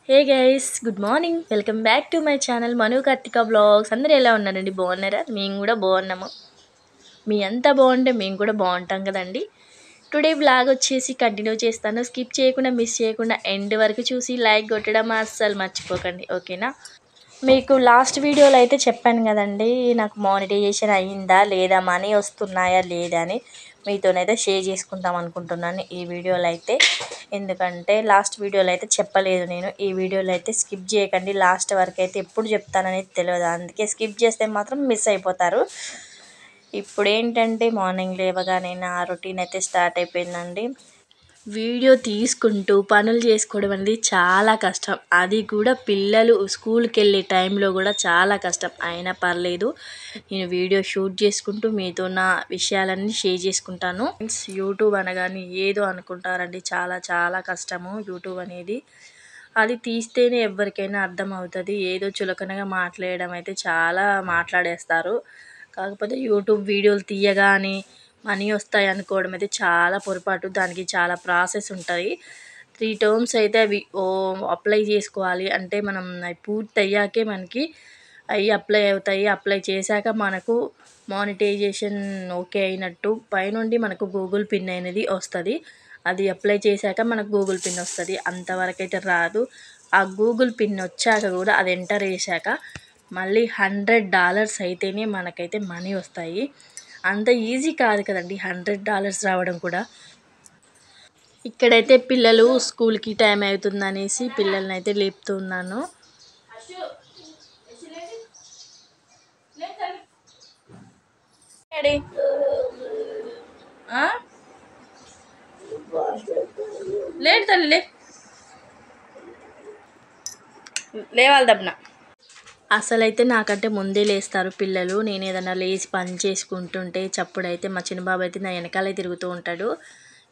Hey guys, good morning. Welcome back to my channel Manu Karthika blogs. అందరూ ఎలా ఉన్నారండి? బాగున్నారా? మేము కూడా బాగున్నాము. మీ అంతా బాగుంటే మేము కూడా బాగుంటాం కదండి. టుడే బ్లాగ్ వచ్చేసి కంటిన్యూ చేస్తాను. స్కిప్ చేయకుండా, మిస్ చేయకుండా ఎండ్ వరకు చూసి లైక్ కొట్టడం అస్సలు మర్చిపోకండి, ఓకేనా? మీకు లాస్ట్ వీడియోలో అయితే చెప్పాను కదండి, నాకు మానిటైజేషన్ అయ్యిందా లేదా, మనీ వస్తున్నాయా లేదా అని మీతోనైతే షేర్ చేసుకుందాం అనుకుంటున్నాను ఈ వీడియోలో అయితే. ఎందుకంటే లాస్ట్ వీడియోలో అయితే చెప్పలేదు నేను. ఈ వీడియోలో అయితే స్కిప్ చేయకండి, లాస్ట్ వరకు అయితే ఎప్పుడు చెప్తాననేది తెలియదు, అందుకే స్కిప్ చేస్తే మాత్రం మిస్ అయిపోతారు. ఇప్పుడు ఏంటంటే మార్నింగ్ లేవగానే నా రొటీన్ అయితే స్టార్ట్ అయిపోయిందండి. వీడియో తీసుకుంటూ పనులు చేసుకోవడం అనేది చాలా కష్టం. అది కూడా పిల్లలు స్కూల్కి వెళ్ళే టైంలో కూడా చాలా కష్టం. అయినా పర్లేదు, నేను వీడియో షూట్ చేసుకుంటూ మీతో నా విషయాలన్నీ షేర్ చేసుకుంటాను. యూట్యూబ్ అనగానే ఏదో అనుకుంటారండి, చాలా చాలా కష్టము యూట్యూబ్ అనేది. అది తీస్తేనే ఎవరికైనా అర్థం అవుతుంది. ఏదో చులకనగా మాట్లాడడం అయితే చాలా మాట్లాడేస్తారు. కాకపోతే యూట్యూబ్ వీడియోలు తీయగానే మనీ వస్తాయి అనుకోవడం అయితే చాలా పొరపాటు. దానికి చాలా ప్రాసెస్ ఉంటుంది. 3 టర్మ్స్ అయితే అవి అప్లై చేసుకోవాలి. అంటే మనం అవి పూర్తి అయ్యాకే మనకి అవి అప్లై అవుతాయి. అప్లై చేశాక మనకు మానిటైజేషన్ ఓకే అయినట్టు పైనుండి మనకు గూగుల్ పిన్ అనేది వస్తుంది. అది అప్లై చేశాక మనకు గూగుల్ పిన్ వస్తుంది. అంతవరకు అయితే రాదు. ఆ గూగుల్ పిన్ వచ్చాక కూడా అది ఎంటర్ చేశాక మళ్ళీ $100 అయితేనే మనకైతే మనీ వస్తాయి. అంత ఈజీ కాదు కదండి $100 రావడం కూడా. ఇక్కడైతే పిల్లలు స్కూల్కి టైం అవుతుందనేసి పిల్లల్ని అయితే లేపుతున్నాను. లేదు తల్లి, లేవాలి దబ్బన. అసలైతే నాకంటే ముందే లేస్తారు పిల్లలు. నేను ఏదైనా లేచి పని చేసుకుంటుంటే చప్పుడైతే మా చిన్నబాబు అయితే నా వెనకాలే తిరుగుతూ ఉంటాడు.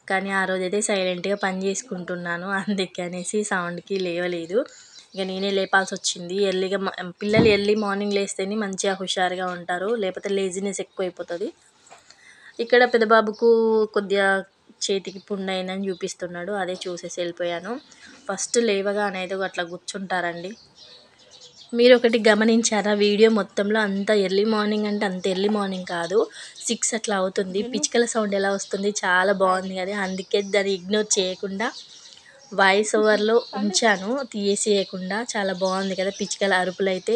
కానీ ఆ రోజైతే సైలెంట్గా పని చేసుకుంటున్నాను, అందుకనేసి సౌండ్కి లేవలేదు. ఇక నేనే లేపాల్సి వచ్చింది. ఎర్లీగా పిల్లలు ఎర్లీ మార్నింగ్ లేస్తేనే మంచిగా హుషారుగా ఉంటారు, లేకపోతే లేజినెస్ ఎక్కువైపోతుంది. ఇక్కడ పెద్ద బాబుకు కొద్దిగా చేతికి పుండు అయిందని చూపిస్తున్నాడు, అదే చూసేసి వెళ్ళిపోయాను. ఫస్ట్ లేవగా అనేది అట్లా కూర్చుంటారండి. మీరు ఒకటి గమనించారా, వీడియో మొత్తంలో అంత ఎర్లీ మార్నింగ్ అంటే అంత ఎర్లీ మార్నింగ్ కాదు, 6 అట్లా అవుతుంది. పిచ్చుకల సౌండ్ ఎలా వస్తుంది, చాలా బాగుంది కదా. అందుకే దాన్ని ఇగ్నోర్ చేయకుండా వాయిస్ ఓవర్లో ఉంచాను, తీసేయకుండా. చాలా బాగుంది కదా పిచ్చుకల అరుపులు అయితే.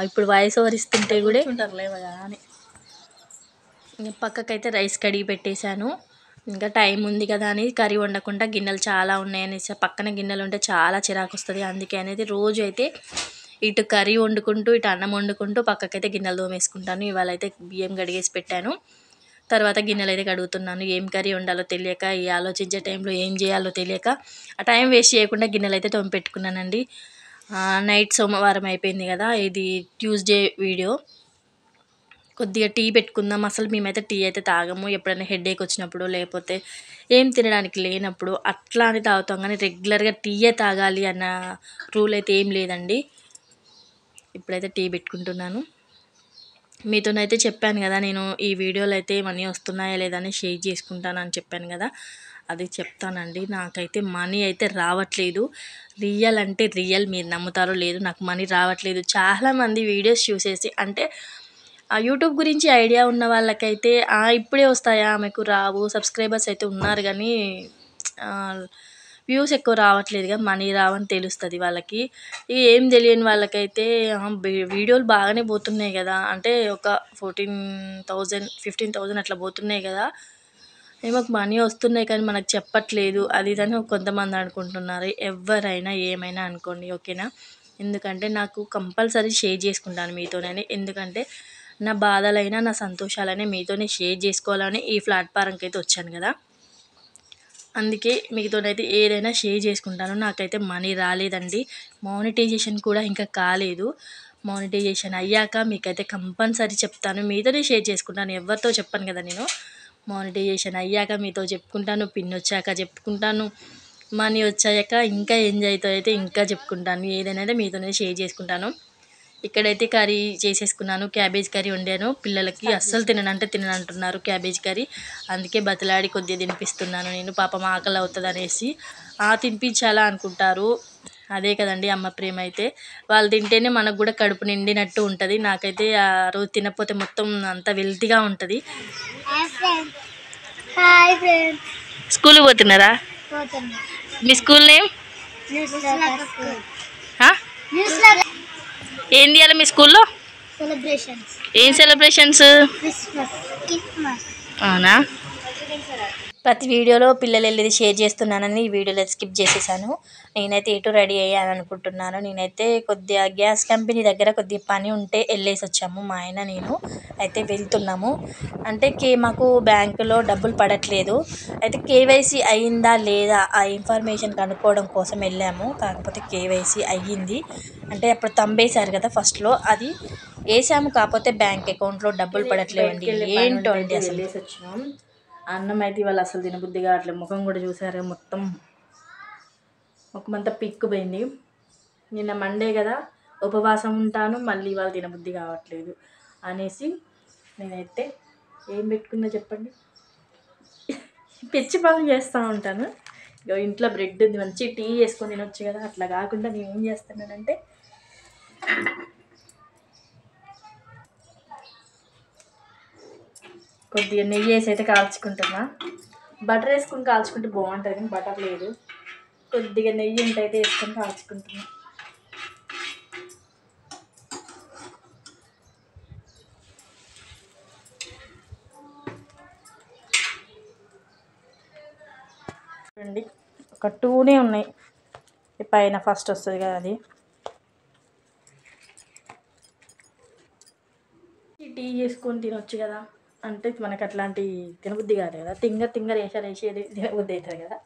ఇప్పుడు వాయిస్ ఓవర్ ఇస్తుంటే కూడా లేవగా అని. ఇంకా పక్కకైతే రైస్ కడిగి పెట్టేశాను. ఇంకా టైం ఉంది కదా అని కర్రీ వండకుండా, గిన్నెలు చాలా ఉన్నాయనేసి పక్కన గిన్నెలు ఉంటే చాలా చిరాకు వస్తుంది. అందుకే అనేది రోజు అయితే ఇటు కర్రీ వండుకుంటూ ఇటు అన్నం వండుకుంటూ పక్కకైతే గిన్నెలు తోమేసుకుంటాను. ఇవాళ అయితే బియ్యం కడిగేసి పెట్టాను. తర్వాత గిన్నెలు అయితే కడుగుతున్నాను. ఏం కర్రీ వండాలో తెలియక, ఈ ఆలోచించే టైంలో ఏం చేయాలో తెలియక ఆ టైం వేస్ట్ చేయకుండా గిన్నెలు అయితే తోమి పెట్టుకున్నానండి. నైట్ సోమవారం అయిపోయింది కదా, ఇది ట్యూస్డే వీడియో. కొద్దిగా టీ పెట్టుకుందాం. అసలు మేమైతే టీ అయితే తాగము. ఎప్పుడైనా హెడేక్ వచ్చినప్పుడు, లేకపోతే ఏం తినడానికి లేనప్పుడు అట్లా అని తాగుతాం, కానీ రెగ్యులర్గా టీయే తాగాలి అన్న రూల్ అయితే ఏం లేదండి. ఇప్పుడైతే టీ పెట్టుకుంటున్నాను. మీతోనైతే చెప్పాను కదా, నేను ఈ వీడియోలో అయితే మనీ వస్తున్నాయా లేదా అని షేర్ చేసుకుంటానని చెప్పాను కదా, అది చెప్తానండి. నాకైతే మనీ అయితే రావట్లేదు. రియల్ అంటే రియల్, మీరు నమ్ముతారో లేదు, నాకు మనీ రావట్లేదు. చాలామంది వీడియోస్ చూసేసి, అంటే ఆ యూట్యూబ్ గురించి ఐడియా ఉన్న వాళ్ళకైతే ఇప్పుడే వస్తాయా, ఆమెకు రావు, సబ్స్క్రైబర్స్ అయితే ఉన్నారు కానీ వ్యూస్ ఎక్కువ రావట్లేదుగా, మనీ రావని తెలుస్తుంది వాళ్ళకి. ఏం తెలియని వాళ్ళకైతే వీడియోలు బాగానే పోతున్నాయి కదా, అంటే ఒక 14,000 15,000 అట్లా పోతున్నాయి కదా, ఏమో మనీ వస్తున్నాయి కానీ మనకు చెప్పట్లేదు అది ఇదని కొంతమంది అనుకుంటున్నారు. ఎవరైనా ఏమైనా అనుకోండి, ఓకేనా. ఎందుకంటే నాకు కంపల్సరీ షేర్ చేసుకుంటాను మీతోనే. ఎందుకంటే నా బాధలైనా నా సంతోషాలైనా మీతోనే షేర్ చేసుకోవాలని ఈ ప్లాట్ఫారంకి అయితే వచ్చాను కదా, అందుకే మీతోనైతే ఏదైనా షేర్ చేసుకుంటాను. నాకైతే మనీ రాలేదండి, మానిటైజేషన్ కూడా ఇంకా కాలేదు. మానిటైజేషన్ అయ్యాక మీకైతే కంపల్సరీ చెప్తాను, మీతోనే షేర్ చేసుకుంటాను, ఎవరితో చెప్పను కదా నేను. మానిటైజేషన్ అయ్యాక మీతో చెప్పుకుంటాను, పిన్ వచ్చాక చెప్పుకుంటాను, మనీ వచ్చాక ఇంకా ఎంజాయ్తో అయితే ఇంకా చెప్పుకుంటాను. ఏదైనా అయితే మీతోనే షేర్ చేసుకుంటాను. ఇక్కడైతే కర్రీ చేసేసుకున్నాను, క్యాబేజ్ కర్రీ వండాను. పిల్లలకి అస్సలు తిననంటే తిననంటున్నారు క్యాబేజ్ కర్రీ, అందుకే బతిలాడి కొద్దిగా తినిపిస్తున్నాను నేను. పాపం ఆకలి అవుతుంది అనేసి తినిపించాలా అనుకుంటారు, అదే కదండి అమ్మ ప్రేమ అయితే. వాళ్ళు తింటేనే మనకు కూడా కడుపు నిండినట్టు ఉంటుంది. నాకైతే ఆ రోజు తినకపోతే మొత్తం అంతా వెల్తీగా ఉంటుంది. స్కూల్కి పోతున్నారా? మీ స్కూల్ నేమ్ ఏంది ఇవాళ మీ స్కూల్లో? ఏం సెలబ్రేషన్స్? అవునా? ప్రతి వీడియోలో పిల్లలు వెళ్ళేది షేర్ చేస్తున్నానని ఈ వీడియోలో స్కిప్ చేసేసాను. నేనైతే ఎటు రెడీ అయ్యాను అనుకుంటున్నాను. నేనైతే కొద్దిగా గ్యాస్ కంపెనీ దగ్గర కొద్దిగా పని ఉంటే వెళ్ళేసి వచ్చాము. మా ఆయన నేను అయితే వెళ్తున్నాము. అంటే మాకు బ్యాంకులో డబ్బులు పడట్లేదు. అయితే కేవైసీ అయ్యిందా లేదా ఆ ఇన్ఫర్మేషన్ కనుక్కోవడం కోసం వెళ్ళాము. కాకపోతే కేవైసీ అయ్యింది. అంటే అప్పుడు తంబేశారు కదా ఫస్ట్లో, అది వేసాము. కాకపోతే బ్యాంక్ అకౌంట్లో డబ్బులు పడట్లేవండి. ఏంటో అండి అసలు. వెళ్ళేసి వచ్చినాం. అన్నం అయితే ఇవాళ అసలు తినబుద్ధిగా అట్లా ముఖం కూడా చూసారా, మొత్తం ముఖమంతా పిక్కుపోయింది. నిన్న మండే కదా, ఉపవాసం ఉంటాను, మళ్ళీ ఇవాళ తినబుద్ధి కావట్లేదు అనేసి నేనైతే ఏం పెట్టుకున్నా చెప్పండి, పిచ్చి పనులు చేస్తూ ఉంటాను. ఇక ఇంట్లో బ్రెడ్ ఉంది, మంచి టీ వేసుకొని తినొచ్చు కదా. అట్లా కాకుండా నేను ఏం చేస్తున్నానంటే కొద్దిగా నెయ్యి వేసి అయితే కాల్చుకుంటున్నా. బటర్ వేసుకుని కాల్చుకుంటే బాగుంటుంది, కానీ బటర్ లేదు. కొద్దిగా నెయ్యి ఉంటే అయితే వేసుకొని కాల్చుకుంటున్నా. చూడండి, ఒక 2నే ఉన్నాయి. పైన ఫస్ట్ వస్తుంది కదా అది. టీ చేసుకొని తినొచ్చు కదా. అంటే మనకు అట్లాంటి తినబుద్ధి కాదు కదా, తింగర్ వేసేది తినబుద్ధి అవుతుంది కదా.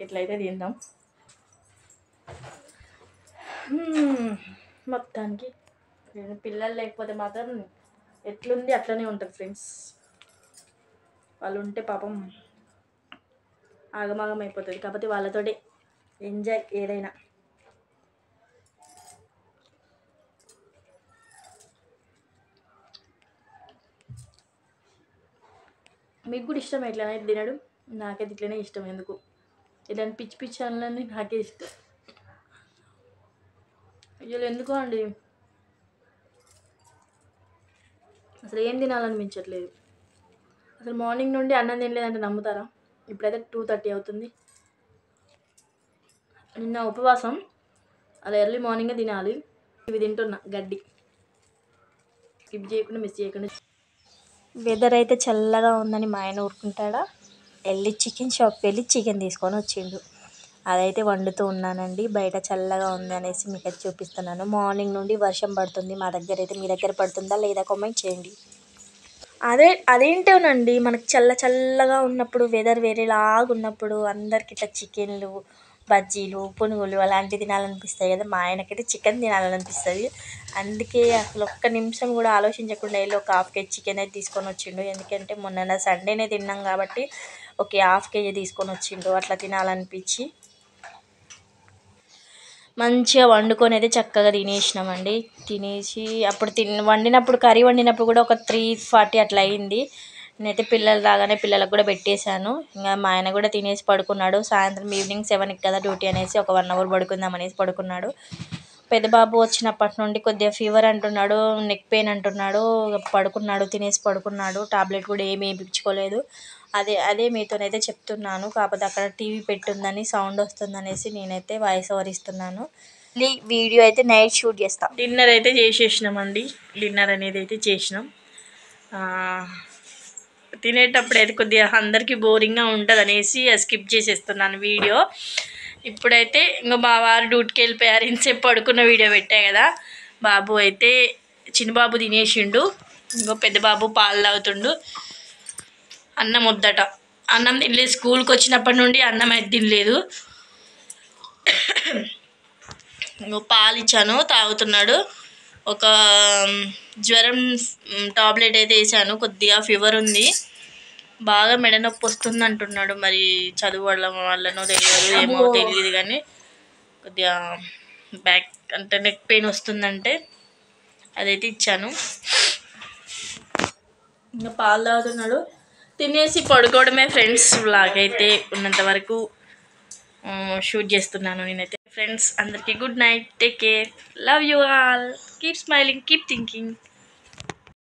ఇట్లయితే తిందాం. మొత్తానికి పిల్లలు లేకపోతే మాత్రం ఎట్లుంది అట్లనే ఉంటుంది ఫ్రెండ్స్. వాళ్ళు ఉంటే పాపం ఆగమాగం అయిపోతుంది. కాకపోతే వాళ్ళతోటి ఎంజాయ్ ఏదైనా. మీకు కూడా ఇష్టం ఎట్లనే తినడం? నాకైతే ఇట్లనే ఇష్టం. ఎందుకు ఇలాంటి పిచ్చి పిచ్చి అన్నీ నాకే ఇష్టం. అయ్యో ఎందుకో అండి, అసలు ఏం తినాలనిపించట్లేదు. అసలు మార్నింగ్ నుండి అన్నం తినలేదంటే నమ్ముతారా? ఇప్పుడైతే 2:30 అవుతుంది. నిన్న ఉపవాసం, అలా ఎర్లీ మార్నింగే తినాలి. ఇవి తింటున్నా గడ్డి, స్కిప్ చేయకుండా మిస్ చేయకుండా. వెదర్ అయితే చల్లగా ఉందని మా ఆయన ఊరుకుంటాడా, వెళ్ళి చికెన్ షాప్కి వెళ్ళి చికెన్ తీసుకొని వచ్చిండు. అదైతే వండుతూ ఉన్నానండి. బయట చల్లగా ఉంది అనేసి మీకు అయితే చూపిస్తున్నాను. మార్నింగ్ నుండి వర్షం పడుతుంది మా దగ్గర అయితే. మీ దగ్గర పడుతుందా లేదా కామెంట్ చేయండి. అదేంటోనండి, మనకు చల్లగా ఉన్నప్పుడు, వెదర్ వేరేలాగా ఉన్నప్పుడు అందరికి ఇట్లా చికెన్లు, బజ్జీలు, పునుగులు అలాంటివి తినాలనిపిస్తాయి కదా. మా ఆయనకైతే చికెన్ తినాలనిపిస్తుంది. అందుకే అసలు ఒక్క నిమిషం కూడా ఆలోచించకుండా వెళ్ళి ఒక 1/2 kg చికెన్ అయితే తీసుకొని వచ్చిండు. ఎందుకంటే మొన్న సండేనే తిన్నాం కాబట్టి ఒక 1/2 kg తీసుకొని వచ్చిండు. అట్లా తినాలనిపించి మంచిగా వండుకొని అయితే చక్కగా తినేసినామండి. తినేసి అప్పుడు వండినప్పుడు కర్రీ వండినప్పుడు కూడా ఒక 3:40 అట్లా అయింది. నేనైతే పిల్లలు రాగానే పిల్లలకు కూడా పెట్టేశాను. ఇంకా మా ఆయన కూడా తినేసి పడుకున్నాడు. సాయంత్రం ఈవినింగ్ 7కి కదా డ్యూటీ అనేసి ఒక 1 hour పడుకుందాం అనేసి పడుకున్నాడు. పెద్ద బాబు వచ్చినప్పటి నుండి కొద్దిగా ఫీవర్ అంటున్నాడు, నెక్ పెయిన్ అంటున్నాడు. పడుకున్నాడు, తినేసి పడుకున్నాడు. టాబ్లెట్ కూడా ఏమి వేయించుకోలేదు. అదే మీతోనైతే చెప్తున్నాను. కాకపోతే అక్కడ టీవీ పెట్టుందని సౌండ్ వస్తుందనేసి నేనైతే వాయిస్ ఓవర్ ఇస్తున్నాను. వీడియో అయితే నైట్ షూట్ చేస్తాం. డిన్నర్ అయితే చేసేసినామండి. డిన్నర్ అనేది అయితే చేసినాం. తినేటప్పుడు అయితే కొద్దిగా అందరికీ బోరింగ్గా ఉంటుంది అనేసి స్కిప్ చేసేస్తున్నాను వీడియో. ఇప్పుడైతే ఇంకా మా వారు డ్యూటీకి వెళ్ళిపోయారు. ఇంతసేపు పడుకున్న వీడియో పెట్టాయి కదా. బాబు అయితే చిన్నబాబు తినేసిండు. ఇంకో పెద్ద బాబు పాలు తాగుతుండు. అన్నం వద్దట, అన్నం తినలేదు. స్కూల్కి వచ్చినప్పటి నుండి అన్నం అయితే తినలేదు. పాలు ఇచ్చాను, తాగుతున్నాడు. ఒక జ్వరం టాబ్లెట్ అయితే వేసాను. కొద్దిగా ఫీవర్ ఉంది, బాగా మెడ నొప్పి వస్తుంది అంటున్నాడు. మరి చదువు వల్లనో తెలియదు, ఏమో తెలియదు, కానీ కొద్దిగా బ్యాక్ అంటే నెక్ పెయిన్ వస్తుందంటే అదైతే ఇచ్చాను. ఇంకా పాలు తాగుతున్నాడు. తినేసి పడుకోవడమే ఫ్రెండ్స్. వ్లాగ్ అయితే ఉన్నంత వరకు షూట్ చేస్తున్నాను నేనైతే. ఫ్రెండ్స్ అందరికీ good night, take care, love you all, keep smiling, keep thinking.